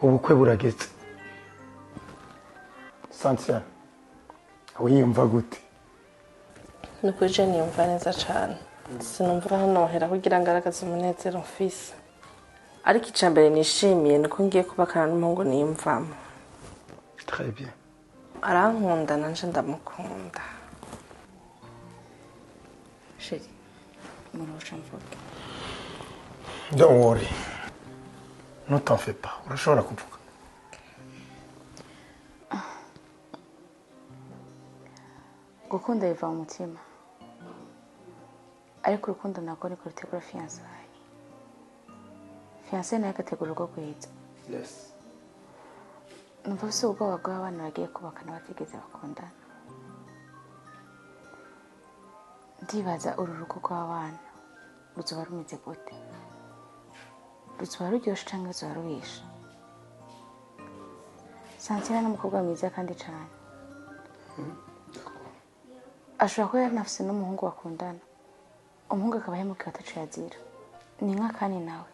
ubukwe burageze. Santiana, wiyumva gute? Nukuri je niyumva neza cyane. Sinumva hanohera kugira ngaragaze umunezero mfise. Ariko icambere nishimiye nuko ngiye kubakana n'umuhungu niyumvamo. Très bien. Arankunda nanje ndamukunda. Chérie, murusha mvuge. Don't worry. Ne t'en fais pas. Urashobora kuvuga. Gukunda biva mu mutima. Ariko urukundo nako niko rutegura fiançailles. Fiançailles nayo igategura urugo rwiza. Yes. Numva bise ubwoba bw'abana bagiye kubakana batigeze bakundana. Ndibaza uru rugo rw'abana ruzoba rumeze gute? Ruzoba ruryoshe canke ruzoba rubishe? Santina n'umukobwa mwiza kandi cane. Ashobora kuba yaranafise n'umuhungu bakundana. Umuhungu akaba yahemukiwe ataco yazira. Ni nka kandi nawe.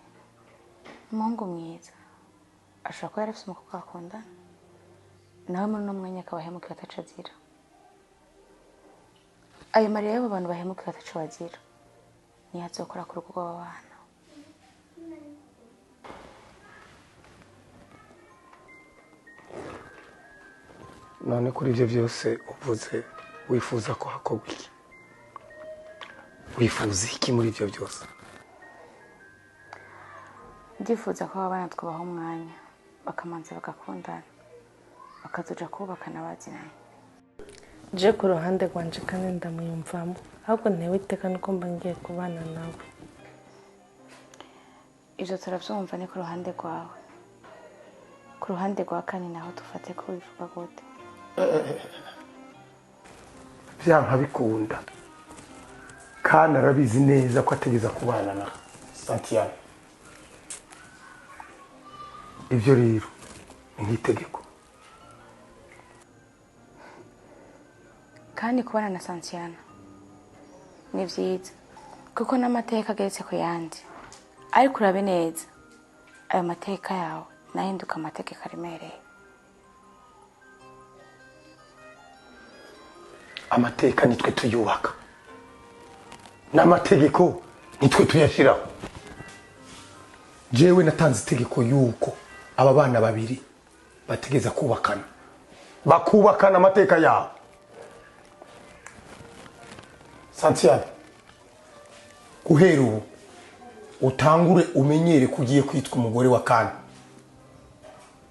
Umuhungu mwiza. Ashobora kuba yarafise umukobwa bakundana. Nawe muri uno mwanya akaba yahemukiwe ataco azira. Ayo marira y'abo bantu bahemukiwe ataco bazira. Niyo azokora ku rugo rw'abana. None kuri ivyo vyose uvuze wifuza ko hakorwa iki? Wifuza iki muri ivyo byose? Ndifuza ko abana twabaho umwanya bakamanza bagakundana bakazoja kubakana bazinanye. Je ku ruhande rwanje kandi ndamuyumvamo. Ahubwo ntewe iteka nuko mba ngiye kubana nawe. Ivyo turavyumva ni ku ruhande rwawe. Ku ruhande rwa kane naho dufate ko bivuga gute? Vyanka bikunda. Kana arabizi neza ko ategeza kubana na Santiana. Ivyo rero ni nk'itegeko. Kandi kubana na Santiana ni vyiza kuko n'amateka ageretse ku yandi. Ariko urabe neza ayo mateka yawe nahinduka amategeko aremereye. Amateka nitwe tuyubaka. N'amategeko nitwe tuyashiraho. Jewe natanze itegeko yuko aba bana babiri bategeza kubakana. Bakubakana amateka yabo. Santiana, guhera ubu utangure umenyere kugiye kwitwa umugore wa Kana.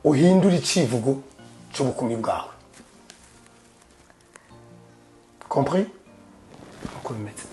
Uhindura icivugo cy'ubukumi bwawe. Compris? Uko bimeze.